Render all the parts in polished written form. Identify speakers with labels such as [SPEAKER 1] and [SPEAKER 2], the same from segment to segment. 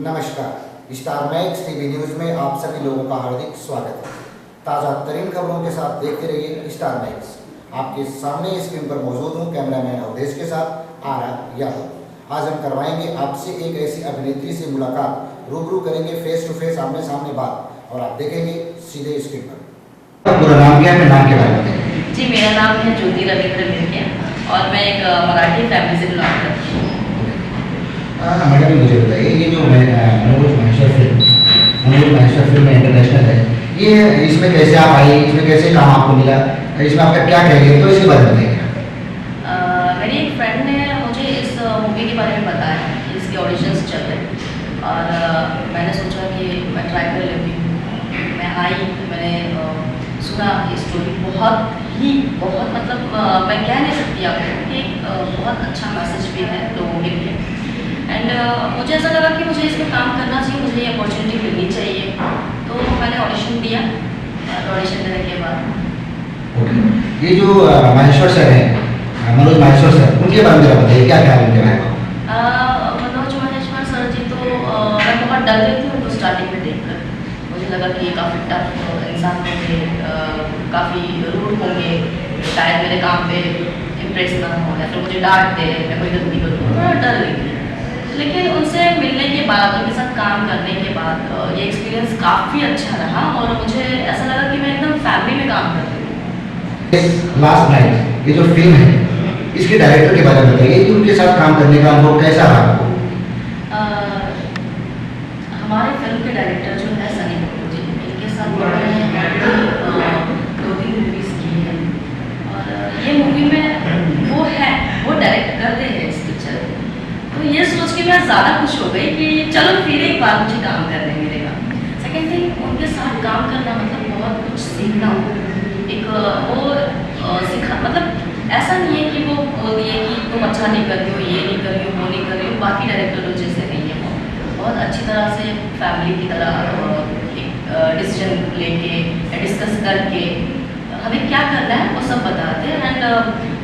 [SPEAKER 1] नमस्कार, star max TV news में आप सभी लोगों का हार्दिक स्वागत है। ताज़ा तरीन खबरों के साथ देखते रहिए स्टार मैक्स। आपके सामने स्क्रीन पर मौजूद हूँ कैमरामैन अवधेश के साथ आरा यादव। आज हम करवाएंगे आपसे एक ऐसी अभिनेत्री से मुलाकात, रूबरू करेंगे फेस टू फेस, आमने सामने बात, और आप देखेंगे सीधे स्क्रीन पर। पूरा नाम क्या है? नाम के बारे में
[SPEAKER 2] जी, मेरा नाम है ज्योति रविंद्र मिर्किया और मैं एक मराठी फैमिली से बिलोंग करती हूँ।
[SPEAKER 1] मैडम मुझे बताइए, ये जो मनोज माहेश्वर फिल्म में इंटरनेशनल है, ये इसमें कैसे आप आई, इसमें कैसे काम आपको मिला, इसमें आपका क्या कैरियर, तो इसके बारे में बताइए।
[SPEAKER 2] मेरी एक फ्रेंड ने मुझे इस मूवी के बारे में बताया कि इसके ऑडिशंस चल रहे और मैंने सोचा कि मैं ट्राई कर लेती हूँ। मैं आई, मैंने सुना ये स्टोरी बहुत मतलब मैं कह नहीं सकती आपको कि बहुत अच्छा मैसेज भी है लोगों के लिए। एंड मुझे ऐसा लगा कि मुझे इसमें काम करना चाहिए, मुझे ये अपॉर्चुनिटी मिलनी चाहिए, तो मैंने ऑडिशन दिया और ऑडिशन देने के बाद
[SPEAKER 1] ये जो माहेश्वर सर हैं, मनोज माहेश्वर सर, उनके बारे में बताइए, क्या क्या उनके बारे में?
[SPEAKER 2] मनोज माहेश्वर सर जी तो मैं बहुत डर गई थी उनको स्टार्टिंग में देखकर। मुझे लगा कि काफ़ी टफ इंसान होंगे, काफ़ी रूड होंगे, शायद मेरे काम पे इम्प्रेस ना हो या फिर मुझे डांट दे, मैं कोई गलती करूँ, थोड़ा डर गई थी। लेकिन उनसे मिलने के बाद, उनके साथ काम करने के बाद ये एक्सपीरियंस काफ़ी अच्छा रहा और मुझे ऐसा लगा कि मैं एकदम फैमिली में काम कर रही हूँ।
[SPEAKER 1] लास्ट नाइट, ये जो फिल्म है, इसके डायरेक्टर के बारे में बताइए कि उनके साथ काम करने का अनुभव कैसा रहा आपको?
[SPEAKER 2] हमारे फिल्म के डायरेक्टर जो है सनी कपूर जी, इनके साथ मैंने 2-3 मूवीज़ की है और ये मूवी में वो डायरेक्ट कर रहे हैं इस पिक्चर को। तो ये सोच के मैं ज़्यादा खुश हो गई कि चलो फिर एक बार मुझे काम करने मिलेगा। सेकेंड थिंग, उनके साथ काम करना मतलब बहुत कुछ सीखना हो। एक वो सीखा, मतलब ऐसा नहीं है कि वो बोल दिए कि तुम अच्छा नहीं कर रही हो, ये नहीं कर रही हो, वो नहीं कर रही हो, बाकी डायरेक्टर जैसे नहीं है। वो बहुत अच्छी तरह से फैमिली की तरह एक डिसीजन लेके डिस्कस करके हमें क्या करना है वो सब बताते हैं। एंड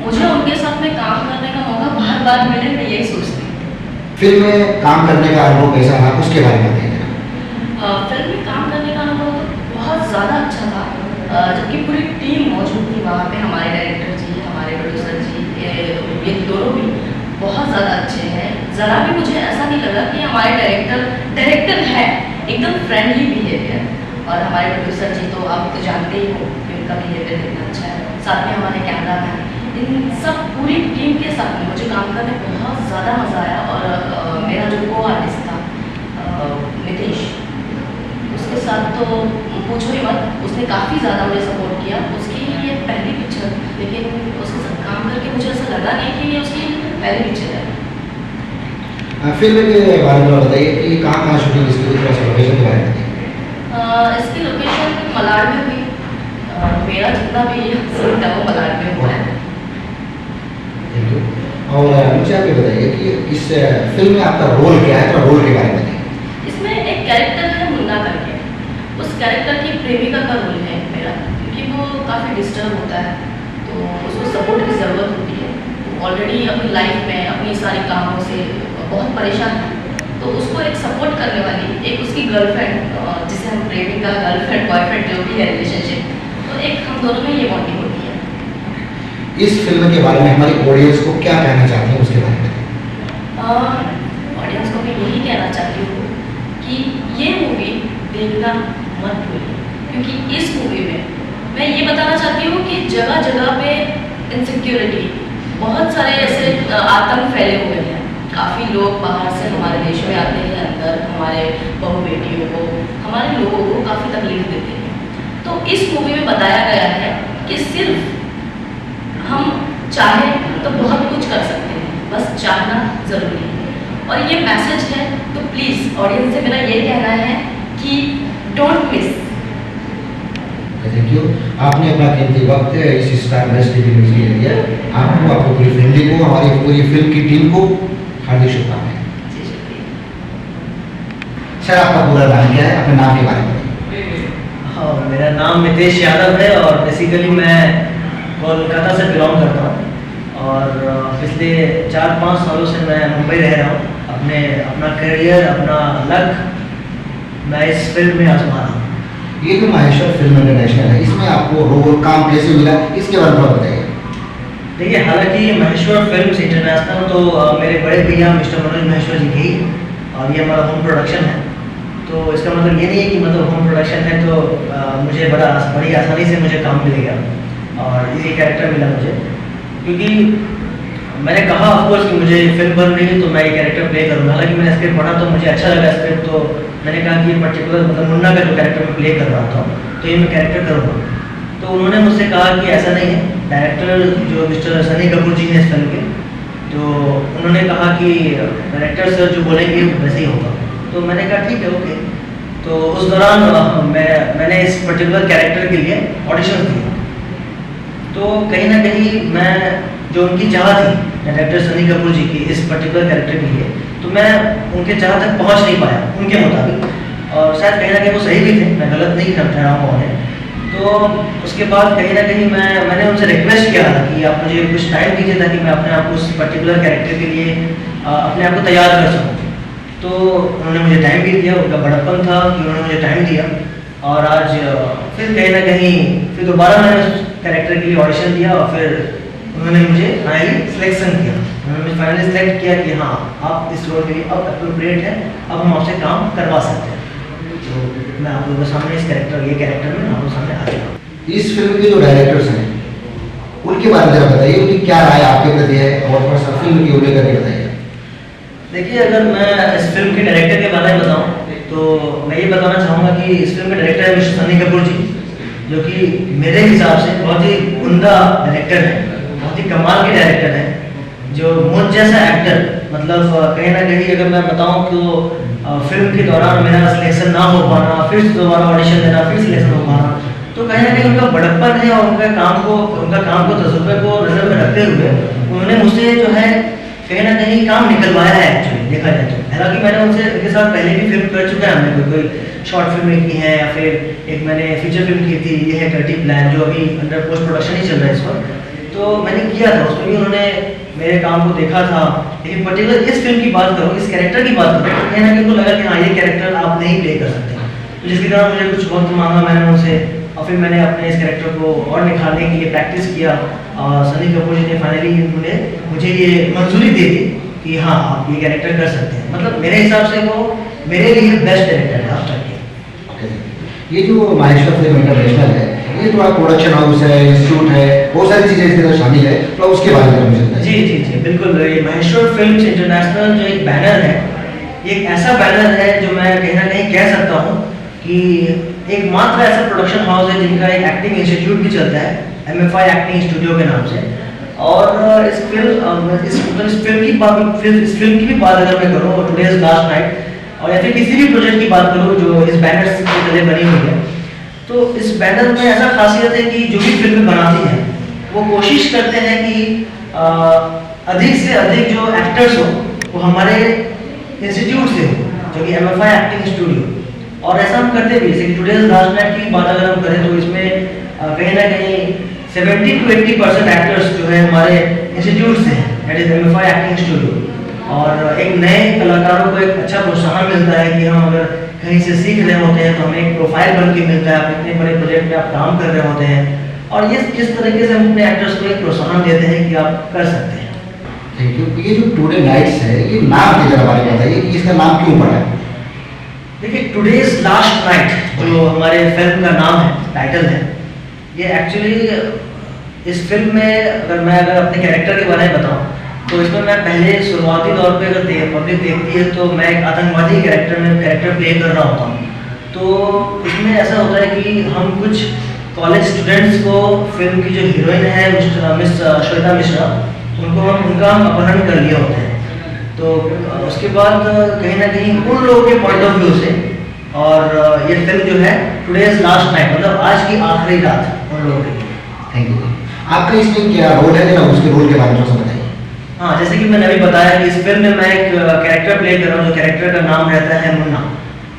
[SPEAKER 2] मुझे उनके साथ में काम करने का मौका बार बार मिले, मैं यही सोचती हूँ।
[SPEAKER 1] फिल्म में काम करने का अनुभव कैसा रहा, उसके बारे में बताइए।
[SPEAKER 2] फिल्म में काम करने का अनुभव तो बहुत ज़्यादा अच्छा था, जबकि पूरी टीम मौजूद थी वहाँ पे। हमारे डायरेक्टर जी, हमारे प्रोड्यूसर जी, ये दोनों भी बहुत ज़्यादा अच्छे हैं। ज़रा भी मुझे ऐसा नहीं लगा कि हमारे डायरेक्टर है, एकदम फ्रेंडली बिहेवियर। और हमारे प्रोड्यूसर जी तो आप तो जानते ही हो कि उनका बिहेवियर कितना अच्छा है। साथ में हमारे कैमरा मैन, इन सब पूरी टीम के साथ में मुझे काम करने बहुत ज़्यादा मज़ा आया। और मेरा जो को आर्टिस्ट था नितेश, उसके साथ तो पूछो ही मत, उसने काफ़ी ज़्यादा मुझे सपोर्ट किया। उसकी ये पहली पिक्चर, लेकिन उसके साथ काम करके मुझे ऐसा लगा नहीं कि ये उसकी पहली पिक्चर है।
[SPEAKER 1] फिल्म के बारे में बताइए कि कहाँ शूटिंग इसकी हुई, थोड़ा सा लोकेशन के बारे में बताइए।
[SPEAKER 2] इसकी लोकेशन मलाड में हुई। मेरा जितना भी सीन था वो मलाड में हुआ है।
[SPEAKER 1] और मुझे आप ये बताइए कि इस फिल्म में आपका रोल क्या है, थोड़ा रोल के बारे में बताइए।
[SPEAKER 2] इसमें एक कैरेक्टर है मुन्ना करके, उस कैरेक्टर की प्रेमिका का रोल है मेरा, क्योंकि वो काफ़ी डिस्टर्ब होता है तो उसको सपोर्ट की ज़रूरत होती है। ऑलरेडी अपनी लाइफ में अपनी सारी कामों से बहुत परेशान है, तो उसको एक सपोर्ट करने वाली एक उसकी गर्लफ्रेंड, जिसे हम प्रेमिका, गर्लफ्रेंड, बॉयफ्रेंड जो भी है रिलेशनशिप, तो एक हम दोनों में ये बॉन्डिंग होती है।
[SPEAKER 1] इस फिल्म के बारे में हमारी ऑडियंस को क्या कहना चाहते हैं, उसके बारे में?
[SPEAKER 2] ऑडियंस को मैं यही कहना चाहती हूँ कि ये मूवी देखना मत भूलिए, क्योंकि इस मूवी में मैं ये बताना चाहती हूँ कि जगह जगह पे इनसिक्योरिटी, बहुत सारे ऐसे आतंक फैले हुए हैं। काफ़ी लोग बाहर से हमारे देश में आते हैं, अंदर हमारे बहू बेटियों को, हमारे लोगों को काफ़ी तकलीफ देते हैं। तो इस मूवी में बताया गया है कि सिर्फ हम चाहें तो बहुत कुछ कर सकते हैं, बस चाहना ज़रूरी है। और ये मैसेज है, तो प्लीज़ ऑडियंस से मेरा ये कहना है कि डोंट मिस।
[SPEAKER 1] थैंक यू, आपने अपना कीमती वक्त इस स्टार मैक्स टीवी न्यूज़ के लिए दिया। आपको, आपको पूरी फैमिली को, हमारी पूरी फिल्म की टीम को हार्दिक शुभकामनाएं। सर, आपका पूरा नाम क्या है, अपने नाम के बारे में बताइए।
[SPEAKER 3] हाँ, मेरा नाम नितेश यादव है और बेसिकली मैं कोलकाता से बिलोंग करता हूँ और पिछले 4-5 सालों से मैं मुंबई रह रहा हूँ। अपना करियर, अपना लक मैं इस फील्ड में आजमा रहा हूँ।
[SPEAKER 1] ये जो माहेश्वर फिल्म इंटरनेशनल है, इसमें आपको रोल काम कैसे मिला, इसके बारे में बताइए।
[SPEAKER 3] देखिए, हालांकि महेश्वर फिल्म्स इंटरनेशनल तो मेरे बड़े भैया मिस्टर मनोज महेश्वर जी की, और ये हमारा होम प्रोडक्शन है। तो इसका मतलब ये नहीं है कि मतलब होम प्रोडक्शन है तो मुझे बड़ी आसानी से मुझे काम मिल गया और इजी कैरेक्टर मिला मुझे, क्योंकि मैंने कहा ऑफकोर्स कि मुझे फिल्म बन रही है तो मैं ये कैरेक्टर प्ले करूँगा। हालांकि मैंने स्क्रिप्ट पढ़ा तो मुझे अच्छा लगा स्क्रिप्ट, तो मैंने कहा कि ये पर्टिकुलर मतलब मुन्ना का जो कैरेक्टर मैं प्ले कर रहा था तो ये मैं कैरेक्टर करूँगा। तो उन्होंने मुझसे कहा कि ऐसा नहीं है, डायरेक्टर जो मिस्टर सनी कपूर जी हैं इस फिल्म के, तो उन्होंने कहा कि डायरेक्टर सर जो बोलेंगे वैसे ही होगा। तो मैंने कहा ठीक है, ओके। तो उस दौरान मैंने इस पर्टिकुलर कैरेक्टर के लिए ऑडिशन दिए। तो कहीं ना कहीं मैं जो उनकी चाह थी डायरेक्टर सनी कपूर जी की इस पर्टिकुलर कैरेक्टर के लिए, तो मैं उनके चाह तक पहुंच नहीं पाया उनके मुताबिक, और शायद कहीं ना कहीं वो सही भी थे, मैं गलत नहीं कर रहा हूँ उन्हें। तो उसके बाद कहीं ना कहीं मैंने उनसे रिक्वेस्ट किया था कि आप मुझे कुछ टाइम दीजिए ताकि मैं अपने आप को उस पर्टिकुलर कैरेक्टर के लिए अपने आप को तैयार कर सकूँ। तो उन्होंने मुझे टाइम भी दिया, उनका बड़प्पन था कि उन्होंने मुझे टाइम दिया। और आज फिर कहीं ना कहीं फिर दोबारा मैंने उस कैरेक्टर के लिए ऑडिशन दिया और फिर उन्होंने मुझे फाइनली सिलेक्शन किया। उन्होंने मुझे फाइनली सिलेक्ट किया कि हाँ, आप इस रोल के लिए अब अप्रोप्रिएट है, अब हम आपसे काम करवा सकते हैं। तो मैं आप लोगों के सामने ये कैरेक्टर में आप लोगों के सामने आ चुका हूँ।
[SPEAKER 1] इस फिल्म के जो डायरेक्टर्स हैं उनके बारे में जरा बताइए, उनकी क्या राय आपके प्रति है और थोड़ा सा फिल्म की उल्लेख करके बताइए।
[SPEAKER 3] देखिए, अगर मैं इस फिल्म के डायरेक्टर के बारे में बताऊं तो मैं ये बताना चाहूँगा कि इस फिल्म के डायरेक्टर है मिस्टर सनी कपूर जी, जो कि मेरे हिसाब से बहुत ही उम्दा डायरेक्टर है, बहुत ही कमाल के डायरेक्टर हैं। जो मुझ जैसा एक्टर, मतलब कहीं ना कहीं अगर मैं बताऊं तो फिल्म के दौरान मेरा सिलेक्शन ना हो पाना, फिर से दोबारा ऑडिशन देना, फिर सिलेक्शन हो पाना, तो कहीं ना कहीं उनका बड़प्पन है और उनका काम को तजुर्बे को नजर में रखते हुए उन्होंने मुझसे जो है कहीं ना कहीं काम निकलवाया है एक्चुअली देखा जाए तो। हालांकि मैंने उनके साथ पहले भी फिल्म कर चुका है, हमने कोई शॉर्ट फिल्म की है या फिर एक मैंने फीचर फिल्म की थी, ये है डर्टी प्लान, जो अभी अंडर पोस्ट प्रोडक्शन ही चल रहा है इस वक्त। तो मैंने किया था, उसमें भी उन्होंने मेरे काम को देखा था। लेकिन पर्टिकुलर इस फिल्म की बात करूँ, इस कैरेक्टर की बात करूँ, तो कहीं ना कहीं उनको लगा कि हाँ, ये कैरेक्टर आप नहीं प्ले कर सकते। तो जिसके कारण मुझे कुछ वक्त मांगा मैंने उनसे, और फिर मैंने अपने इस कैरेक्टर को और निखारने के लिए प्रैक्टिस किया। और सनी कपूर जी ने फाइनली मुझे ये मंजूरी दे दी कि हाँ, आप ये कैरेक्टर कर सकते हैं। मतलब मेरे हिसाब से वो मेरे लिए बेस्ट डायरेक्टर है आज तक के।
[SPEAKER 1] ये जो माहेश्वर फिल्म इंटरनेशनल है, ये थोड़ा प्रोडक्शन हाउस है, इंस्टीट्यूट है, बहुत सारी चीज़ें इसके अंदर शामिल है, तो उसके बारे में मुझे बताइए।
[SPEAKER 3] जी बिल्कुल। ये महेश्वर फिल्म्स इंटरनेशनल जो एक बैनर है, ये एक ऐसा बैनर है जो मैं कहीं ना कहीं कह सकता हूँ कि एक मात्र ऐसा प्रोडक्शन हाउस है जिनका एक एक्टिंग इंस्टीट्यूट भी चलता है, MFI एक्टिंग स्टूडियो के नाम से। और इस फिल्म की भी बात अगर मैं करूँ, टुडेज लास्ट नाइट, और या फिर किसी भी प्रोजेक्ट की बात करूँ जो इस बैनर के तले बनी हुई है, तो इस बैनर में ऐसा खासियत है कि जो भी फिल्में बनाती हैं वो कोशिश करते हैं कि अधिक से अधिक जो एक्टर्स हो वो हमारे इंस्टीट्यूट से हो, जो कि MFI एक्टिंग स्टूडियो। और ऐसा हम करते भी, जैसे कि टुडेज लास्ट नाइट की बात अगर हम करें तो इसमें कहीं ना कहीं 70 to 80% एक्टर्स जो है हमारे इंस्टीट्यूट से हैं, that is MFI acting studio. और एक नए कलाकारों को एक अच्छा प्रोत्साहन मिलता है कि हम अगर कहीं से सीख रहे होते हैं तो हमें एक प्रोफाइल बन के मिलता है, आप इतने बड़े प्रोजेक्ट में आप काम कर रहे होते हैं, और ये किस तरीके से हम अपने एक्टर्स को एक प्रोत्साहन देते हैं कि आप कर सकते हैं।
[SPEAKER 1] Thank you. ये जो टुडे नाइट्स है, ये नाम के जरा बारे में बताइए कि इसका नाम क्यों पड़ा है।
[SPEAKER 3] देखिए, टुडेज लास्ट नाइट जो हमारे फिल्म का नाम है, टाइटल है, ये एक्चुअली इस फिल्म में अगर अपने कैरेक्टर के बारे में बताऊं तो इसमें मैं पहले शुरुआती तौर पे अगर पब्लिक देखती है तो मैं एक आतंकवादी कैरेक्टर प्ले कर रहा होता हूँ। तो इसमें ऐसा होता है कि हम कुछ कॉलेज स्टूडेंट्स को, फिल्म की जो हीरोइन है मिस श्वेता मिश्रा, उनका हम अपहरण कर लिए होते हैं। तो उसके बाद कहीं ना कहीं उन लोगों के पॉइंट ऑफ व्यू से, और ये फिल्म जो है टुडेज लास्ट नाइट, मतलब आज की आखिरी रात उन लोगों के लिए।
[SPEAKER 1] Thank you. आपका इसमें क्या रोल है, जरा उसके रोल के बारे में बताइए।
[SPEAKER 3] हाँ, जैसे कि मैंने अभी बताया कि इस फिल्म में मैं एक कैरेक्टर प्ले कर रहा हूँ, जो कैरेक्टर का नाम रहता है मुन्ना।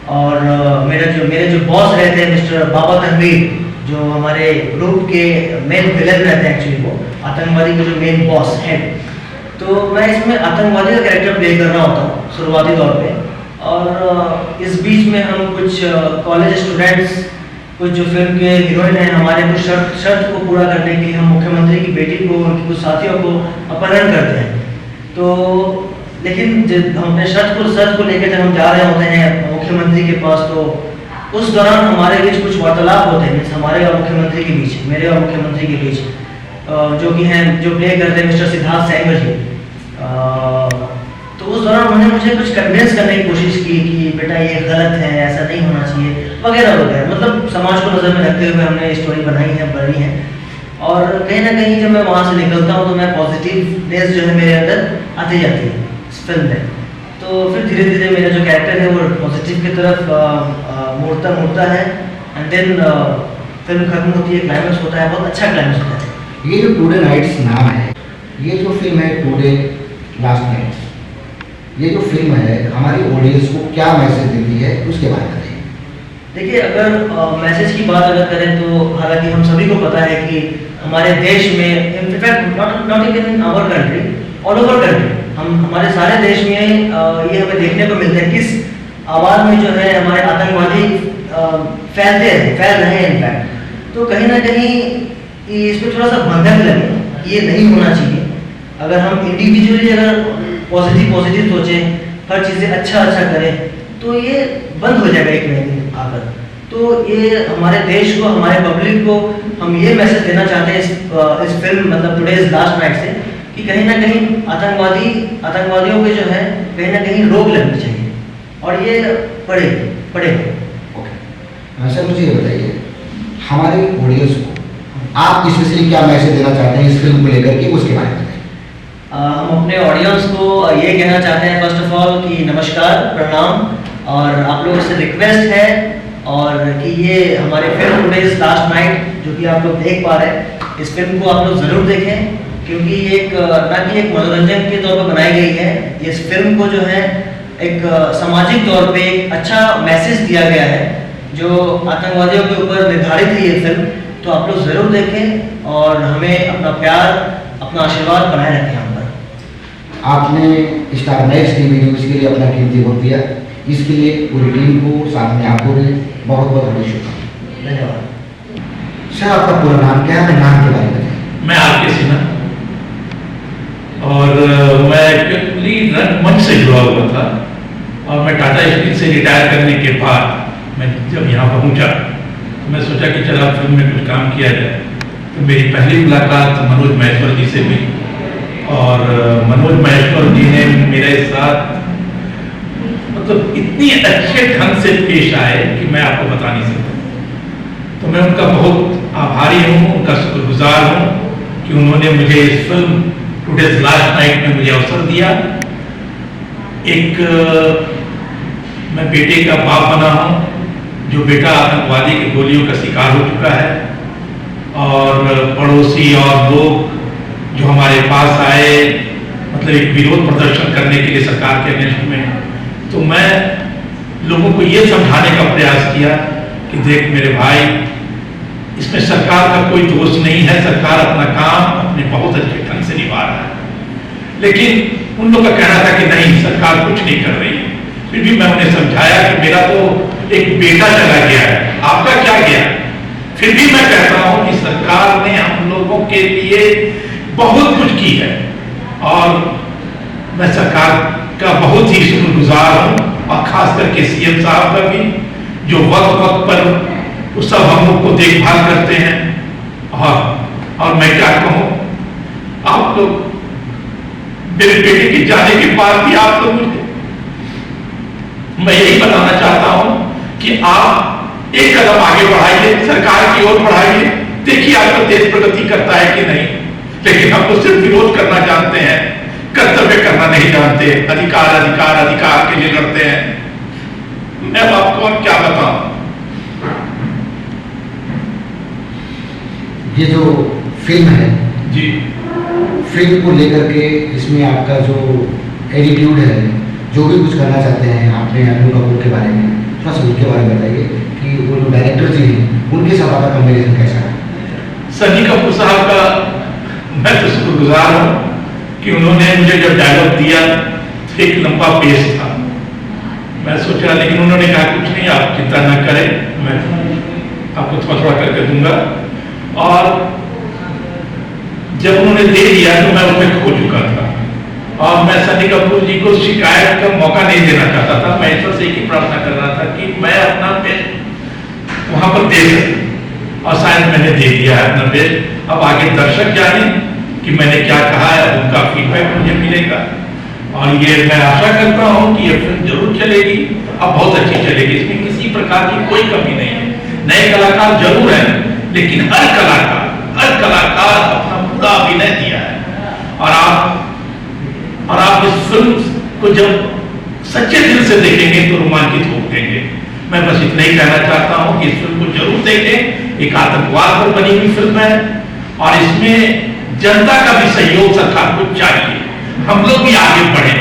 [SPEAKER 3] और मेरे जो बॉस रहते हैं मिस्टर बाबा तनवीर, जो हमारे ग्रुप के मेन विलन रहते हैं, एक्चुअली वो आतंकवादी के जो मेन बॉस है। तो मैं इसमें आतंकवादी का कैरेक्टर प्ले कर रहा होता हूँ शुरुआती तौर पे। और इस बीच में हम कुछ कॉलेज स्टूडेंट्स, कुछ जो फिल्म के हीरोइन हैं हमारे, कुछ शर्त को पूरा करने के लिए हम मुख्यमंत्री की बेटी को, उनके कुछ साथियों को अपहरण करते हैं। तो लेकिन जब हम अपने शर्त को लेकर जब हम जा रहे होते हैं मुख्यमंत्री के पास, तो उस दौरान हमारे बीच कुछ वार्तालाप होते हैं, मीन्स हमारे और मुख्यमंत्री के बीच, मेरे और मुख्यमंत्री के बीच, जो कि हैं, जो प्ले करते हैं मिस्टर सिद्धार्थ सैंगर जी। तो उस दौरान उन्होंने मुझे कुछ कन्विंस करने की कोशिश की कि बेटा ये गलत है, ऐसा नहीं होना चाहिए वगैरह वगैरह। मतलब समाज को नज़र में रखते हुए हमने स्टोरी बनाई है, बनी है। और कहीं ना कहीं जब मैं वहाँ से निकलता हूँ तो मैं पॉजिटिवनेस जो है मेरे अंदर आती जाती है इस फिल्म में। तो फिर धीरे धीरे मेरा जो कैरेक्टर है वो पॉजिटिव की तरफ मुड़ता है। एंड देन फिल्म खत्म होती है, क्लाइमेक्स होता है, बहुत अच्छा क्लाइमेक्स होता है।
[SPEAKER 1] ये जो टुडे नाइट्स नाम है, ये जो फिल्म है टुडे लास्ट नाइट्स, ये जो फिल्म है हमारी ऑडियंस को क्या मैसेज देती है उसके बारे में बताइए।
[SPEAKER 3] देखिए, अगर मैसेज की बात अगर करें तो हालांकि हम सभी को पता है कि हमारे देश में, in fact not even in our country, all over country, हमारे सारे देश में ये हमें देखने को मिलता है किस आवाज़ में जो है हमारे आतंकवादी फैल रहे हैं इनफैक्ट। तो कहीं ना कहीं इस पर थोड़ा सा बंधन लगे, ये नहीं होना चाहिए। अगर हम इंडिविजुअली अगर पॉजिटिव सोचें, हर चीज़ें अच्छा करें, तो ये बंद हो जाएगा एक नए दिन आकर। तो ये हमारे देश को, हमारे पब्लिक को हम ये मैसेज देना चाहते हैं इस फिल्म मतलब टुडेज लास्ट नाइट से, कि कहीं ना कहीं आतंकवादियों पे जो है कहीं ना कहीं रोक लगनी चाहिए और ये पड़ेगा।
[SPEAKER 1] ओके सर, मुझे ये बताइए हमारे ऑडियंस को आप स्पेशली क्या मैसेज देना चाहते हैं इस फिल्म को लेकर के, उसके बारे में बताइए।
[SPEAKER 3] हम अपने ऑडियंस को ये कहना चाहते हैं फर्स्ट ऑफ ऑल कि नमस्कार, प्रणाम, और आप लोगों से रिक्वेस्ट है और कि ये हमारे फिल्म टुडेज लास्ट नाइट जो कि आप लोग देख पा रहे हैं, इस फिल्म को आप लोग ज़रूर देखें, क्योंकि ये ना कि एक मनोरंजन के तौर पर बनाई गई है। इस फिल्म को जो है एक सामाजिक तौर पे एक अच्छा मैसेज दिया गया है जो आतंकवादियों के ऊपर निर्धारित है ये फिल्म। तो आप लोग ज़रूर देखें और हमें अपना प्यार, अपना आशीर्वाद बनाए रखें हम पर।
[SPEAKER 1] आपने स्टार मैक्स टीवी न्यूज़ के लिए अपना कीमती वक्त दिया, इसके लिए पूरी टीम को, साथ में आपको भी बहुत बहुत बड़ी शुभकामनाएं।
[SPEAKER 3] धन्यवाद।
[SPEAKER 1] सर, आपका पूरा नाम क्या है, अपने नाम के बारे में बताइए।
[SPEAKER 4] मैं आर.के. सिन्हा और मैं एक्चुअली रंगमंच से जुड़ा हुआ था और मैं टाटा स्टील से रिटायर करने के बाद मैं जब यहाँ पहुँचा तो मैं सोचा कि चला फिल्म में कुछ काम किया जाए। तो मेरी पहली मुलाकात मनोज महेश्वर जी से हुई और मनोज महेश्वर जी ने मेरे साथ मतलब इतनी अच्छे ढंग से पेश आए कि मैं आपको बता नहीं सकता। तो मैं उनका बहुत आभारी हूँ, उनका शुक्रगुजार हूँ कि उन्होंने मुझे इस फिल्म टुडेज लास्ट नाइट में मुझे अवसर दिया। एक मैं बेटे का बाप बना हूँ जो बेटा आतंकवादी की गोलियों का शिकार हो चुका है और पड़ोसी और लोग जो हमारे पास आए मतलब एक विरोध प्रदर्शन करने के लिए सरकार के अगेंस्ट में, तो मैं लोगों को ये समझाने का प्रयास किया कि देख मेरे भाई, इसमें सरकार का कोई दोष नहीं है, सरकार अपना काम अपने बहुत अच्छे ढंग से निभा रहा है। लेकिन उन लोगों का कहना था कि नहीं, सरकार कुछ नहीं कर रही है। फिर भी मैं उन्हें समझाया कि मेरा तो एक बेटा चला गया है, आपका क्या गया। फिर भी मैं कहता हूं कि सरकार ने हम लोगों के लिए बहुत कुछ की है और मैं सरकार का बहुत ही शुक्रगुजार हूं और खास करके सीएम साहब का भी, जो वक्त वक्त पर वो सब हम लोग को देखभाल करते हैं। और मैं क्या कहूँ, आप लोग मेरे बेटे के जाने के बाद भी आप लोग मुझे, मैं यही बताना चाहता हूं कि आप एक कदम आगे बढ़ाइए, सरकार की ओर बढ़ाइए, देखिए आपका देश प्रगति करता है कि नहीं। लेकिन हम तो सिर्फ विरोध करना जानते हैं, कर्तव्य करना नहीं जानते। अधिकार अधिकार अधिकार के लिए लड़ते हैं। मैं आपको और क्या बताऊं।
[SPEAKER 1] ये जो फिल्म है
[SPEAKER 4] जी,
[SPEAKER 1] फिल्म को लेकर के इसमें आपका जो एटीट्यूड है, जो भी कुछ करना चाहते हैं आपने अनिल कपूर के बारे में, थोड़ा सा उनके बारे में बताइए कि वो जो डायरेक्टर जी हैं उनके साथ आपका कॉम्बिनेशन कैसा है।
[SPEAKER 4] सनी कपूर साहब का मैं तो शुक्रगुजार हूँ कि उन्होंने मुझे जब डायलॉग दिया तो एक लंबा पेश था। मैं सोचा, लेकिन उन्होंने कहा कुछ नहीं, आप चिंता न करें, मैं आपको थोड़ा थोड़ा करके दूंगा। और जब उन्होंने दे दिया तो मैं उसमें खो चुका था और मैं सनी कपूर जी को शिकायत का मौका नहीं देना चाहता था। मैं ईश्वर से एक ही प्रार्थना कर रहा था कि मैं अपना बेस्ट वहां पर दे सकूं और शायद मैंने दे दिया है अपना बेस्ट। अब आगे दर्शक जाने कि मैंने क्या कहा है, उनका फीडबैक मुझे मिलेगा और ये मैं आशा करता हूं कि ये फिल्म जरूर चलेगी, अब बहुत अच्छी चलेगी। इसमें किसी प्रकार की कोई कमी नहीं है। नए कलाकार जरूर हैं, लेकिन हर कलाकार अपना पूरा अभिनय दिया है और आप इस फिल्म को जब सच्चे दिल से देखेंगे तो रोमांचित हो उठेंगे। मैं बस इतना ही कहना चाहता हूं कि इस फिल्म को जरूर देखें। एक आतंकवाद पर बनी हुई फिल्म है और इसमें जनता का भी सहयोग सरकार को चाहिए। हम लोग भी आगे बढ़े।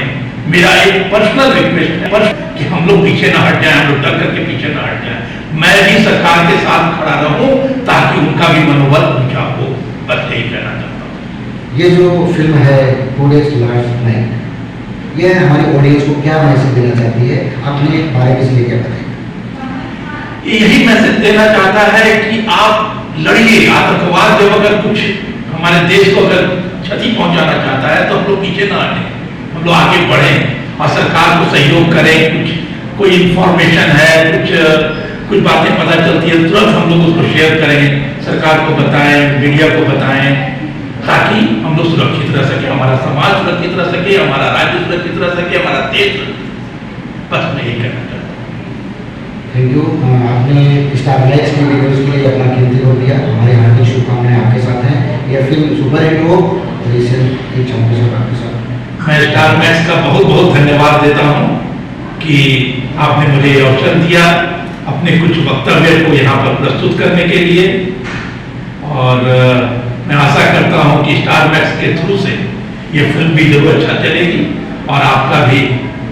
[SPEAKER 4] मेरा एक पर्सनल रिक्वेस्ट है कि हम लोग पीछे ना हट जाएं, हम लोग डर करके पीछे ना हट जाएं। मैं भी सरकार के साथ खड़ा रहूं ताकि उनका भी मनोबल ऊंचा हो। बस यही कहना चाहता हूं।
[SPEAKER 1] ये जो फिल्म है टुडेज लास्ट नाइट, ये हमारी ऑडियंस को क्या मैसेज देना चाहती है, अपने बारे में इसलिए क्या बताएं?
[SPEAKER 4] यही मैसेज देना चाहता है कि आप लड़िए। आतंकवाद जब अगर कुछ हमारे देश को अगर क्षति पहुंचाना चाहता है तो हम लोग पीछे ना हटें, हम लोग आगे बढ़ें और सरकार को सहयोग करें। कोई इंफॉर्मेशन है, कुछ बातें पता चलती है, तुरंत हम लोग उसको शेयर करें, सरकार को बताएं, मीडिया को बताएं, ताकि हम लोग सुरक्षित रह सके, हमारा समाज सुरक्षित रह सके, हमारा राज्य सुरक्षित रह सके, हमारा देश। बस मैं यही कहना चाहता हूँ।
[SPEAKER 1] Thank you. आपने स्टार मैक्स की वीडियोस के लिए अपना कीमती वक्त दिया। हमारी हार्दिक शुभकामनाएं आपके साथ हैं। यह फिल्म सुपर हिट हो और इसे एक चमके से आपके साथ।
[SPEAKER 4] मैं स्टार मैक्स का बहुत बहुत धन्यवाद देता हूं कि आपने मुझे अवसर दिया अपने कुछ वक्तव्य को यहाँ पर प्रस्तुत करने के लिए और मैं आशा करता हूं कि स्टार मैक्स के थ्रू से ये फिल्म भी जरूर अच्छा चलेगी और आपका भी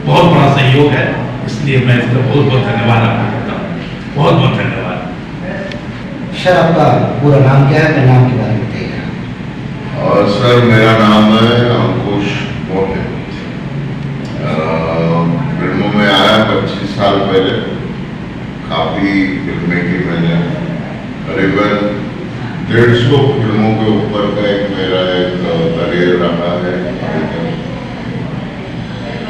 [SPEAKER 4] बहुत बड़ा सहयोग है, इसलिए मैं इसका बहुत बहुत धन्यवाद आपको देता हूँ। बहुत बहुत धन्यवाद।
[SPEAKER 1] सर, आपका पूरा नाम क्या है? मैं नाम के बारे में बताइए।
[SPEAKER 5] सर, मेरा नाम है अंकुश मोहित। फिल्मों में आया 25 साल पहले। काफ़ी फिल्में की मैंने, करीबन 150 फिल्मों के ऊपर का मेरा एक करियर रहा है।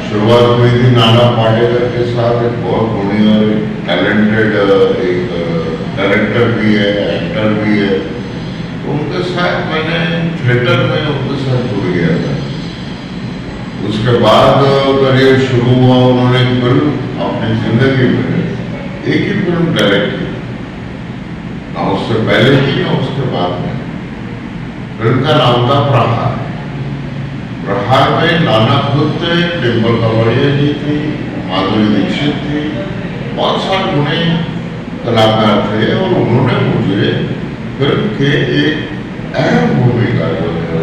[SPEAKER 5] शुरुआत हुई थी नाना पाटेकर के साथ, एक बहुत गुणी और टैलेंटेड एक डायरेक्टर भी है, एक्टर भी है। उनके साथ मैंने थिएटर में उनके साथ जुड़ गया था। उसके बाद करियर शुरू हुआ। उन्होंने फिल्म अपनी जिंदगी में एक ही फिल्म डायरेक्ट की, ना उससे पहले की ना उसके बाद में। फिल्म का नाम था प्रहार। प्रहार में नाना खुद थे, डिम्पल कवड़िया जी थी, माधुरी दीक्षित थी, बहुत सारे गुणी कलाकार थे और उन्होंने मुझे फिल्म के एक अहम भूमिका जो है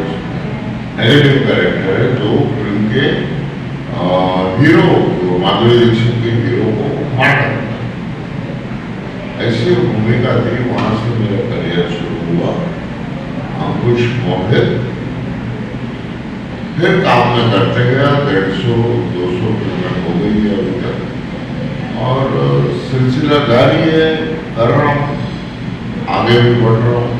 [SPEAKER 5] नेगेटिव कैरेक्टर है, जो फिल्म के हीरो, जो माधुरी दीक्षित के हीरो को मार करता, ऐसी भूमिका थी। वहां से मेरा करियर शुरू हुआ। अंकुश मोहित फिर काम में करते गया। 150-200 फिल्में हो गई है अभी तक और सिलसिला जारी है, कर रहा हूँ, आगे भी बढ़ रहा हूँ।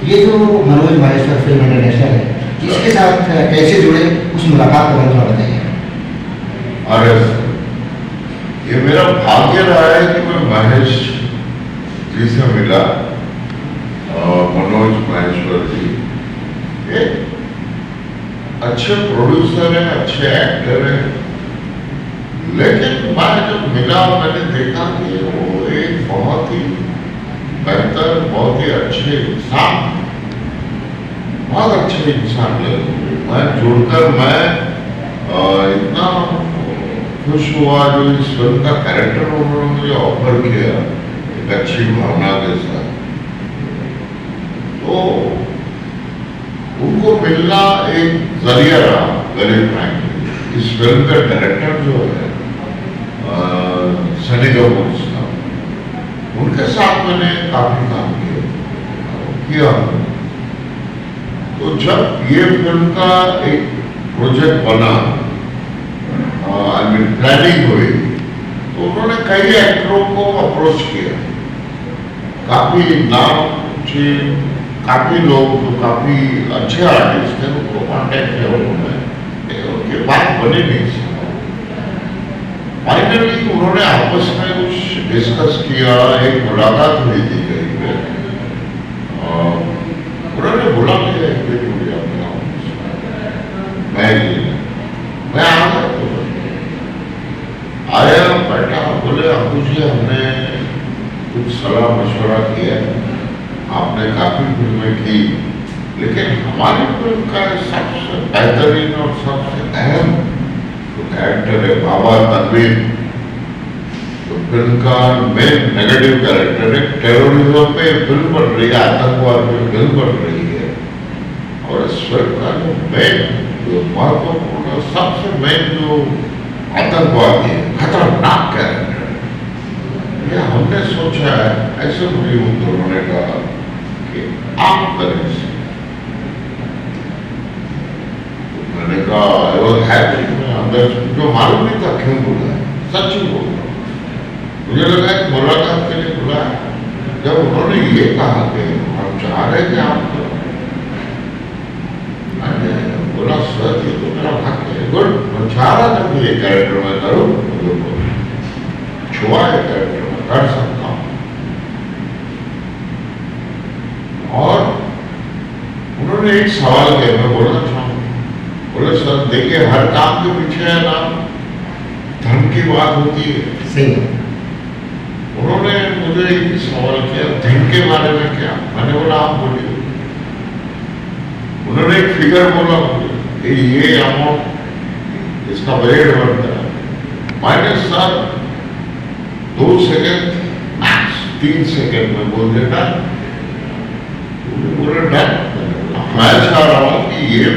[SPEAKER 1] ये जो मनोज माहेश्वर फिल्म इंटरनेशनल है, इसके साथ कैसे जुड़े, उस मुलाकात के बारे में बताइए।
[SPEAKER 5] अरे ये मेरा भाग्य रहा है कि मैं महेश जी से मिला। मनोज माहेश्वर जी एक अच्छे प्रोड्यूसर हैं, अच्छे एक्टर हैं, लेकिन मैं जब मिला मैंने देखा कि वो एक बहुत ही बेहतर, बहुत ही अच्छे इंसान, बहुत अच्छे इंसान लगे। मैं जुड़कर मैं इतना खुश हुआ। जो इस फिल्म का कैरेक्टर उन्होंने मुझे ऑफर किया एक अच्छी भावना के साथ, तो उनको मिलना एक जरिया रहा। वेरी फ्रैंकली इस फिल्म का डायरेक्टर जो है सनी कपूर साहब, उनके साथ मैंने काफी काम किया। तो जब ये फिल्म का एक प्रोजेक्ट बना, आई मीन प्लानिंग हुई, तो उन्होंने कई एक्टरों को अप्रोच किया, काफी नाम काफी लोग जो काफी अच्छे आर्टिस्ट थे उनको कांटेक्ट किया उन्होंने, उनकी बात बनी नहीं। फाइनली उन्होंने आपस में कुछ डिस्कस किया, एक मुलाकात हुई थी कहीं पे, उन्होंने बोला कि एक दिन मुझे अपने ऑफिस मैं आ गया, तो आया बैठा, बोले अबू जी हमने कुछ सलाह मशवरा किया, आपने काफी फिल्में की, लेकिन हमारी फिल्म का सबसे बेहतरीन और सबसे अहम कैरेक्टर है बाबा तनवीर। तो फिल्म का मेन नेगेटिव कैरेक्टर है, टेररिज्म पे फिल्म बन रही है, आतंकवाद पे फिल्म बन रही है, और इस फिल्म का जो मेन जो महत्वपूर्ण सबसे मेन जो आतंकवादी है, खतरनाक कैरेक्टर है, ये हमने सोचा है, ऐसे मुझे उन्होंने कहा कि आप करें। तो मैंने कहा अंदर जो मालूम नहीं था क्यों बोला, सच ही बोल रहा हूँ। मुझे लगा कि मुलाकात के लिए बुलाया, जब उन्होंने ये कहा कि हम चाह रहे थे आप करो, मैंने बोला सर ये तो मेरा भाग्य है, गुड, मैं चाह रहा था कि ये कैरेक्टर मैं करूँ, छुआ है कैरेक्टर मैं कर सकता हूँ। और उन्होंने एक सवाल किया, मैं बोलना चाहूँगा, बोले सर देखिए हर काम के पीछे है ना धन की बात होती है।
[SPEAKER 1] सही।
[SPEAKER 5] उन्होंने मुझे एक सवाल किया, धन के बारे में क्या? मैंने बोला आप बोलिए। उन्होंने एक फिगर बोला मुझे, ये अमाउंट इसका बजट बनता है, मैंने सर 2 सेकेंड मैक्स 3 सेकेंड में बोल देता, बोले डन। मैं चाह रहा हूँ कि ये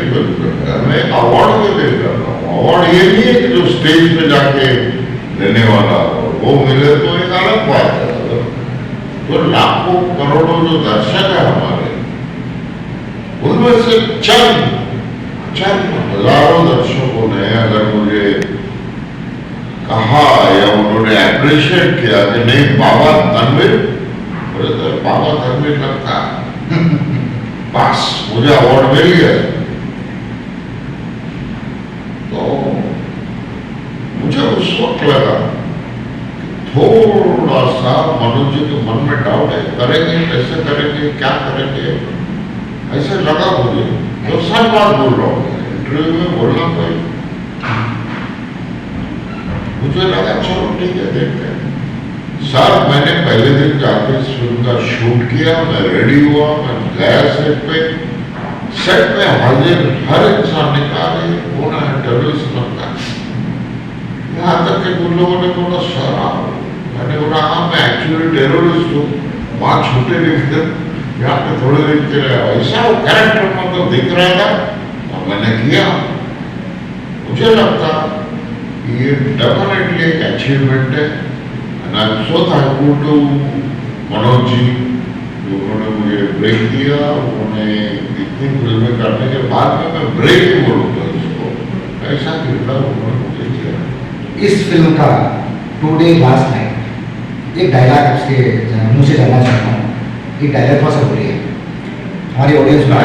[SPEAKER 5] मैं अवार्ड में दे कर रहा हूँ, अवार्ड ये नहीं है कि जो स्टेज पे जाके लेने वाला वो मिले तो एक अलग बात है, तो लाखों करोड़ों जो दर्शक है हमारे, उनमें से चंद हजारों दर्शकों ने अगर मुझे कहा या उन्होंने अप्रिशिएट किया कि नहीं बाबा तनवीर, बोले तो बाबा तनवीर लगता बस मुझे अवार्ड मिल गया। तो मुझे उस वक्त लगा थोड़ा सा मनोज जी के मन में डाउट है, करेंगे कैसे करेंगे क्या करेंगे, ऐसे लगा मुझे। तो सच बात बोल रहा हूँ, इंटरव्यू में बोलना कोई, मुझे लगा चलो ठीक है देखते हैं। सर मैंने पहले दिन जाके इस फिल्म का शूट किया, मैं रेडी हुआ, मैं गया सेट पे हाजिर हर इंसान ने कहा कौन है टेररिस्ट लगता है, यहाँ तक कि उन लोगों ने बोला सर आप, मैंने बोला हाँ मैं एक्चुअली टेररिस्ट हूँ, वहाँ छूटे नहीं थे, यहाँ पे थोड़े दिन के लिए ऐसा वो कैरेक्टर मतलब दिख रहा था, तो मैंने किया। मुझे लगता ये डेफिनेटली एक अचीवमेंट है, and I am so thankful to Manoj ji, उन्होंने मुझे ब्रेक दिया, उन्होंने इतनी फिल्में करने के बाद में मैं ब्रेक ही बोलूँगा इसको, ऐसा किरदार उन्होंने मुझे किया।
[SPEAKER 1] इस फिल्म का टुडे लास्ट नाइट एक डायलॉग आपके मुझे जानना चाहता हूँ, ये डायलॉग थोड़ा सा बोलिए हमारी ऑडियंस में।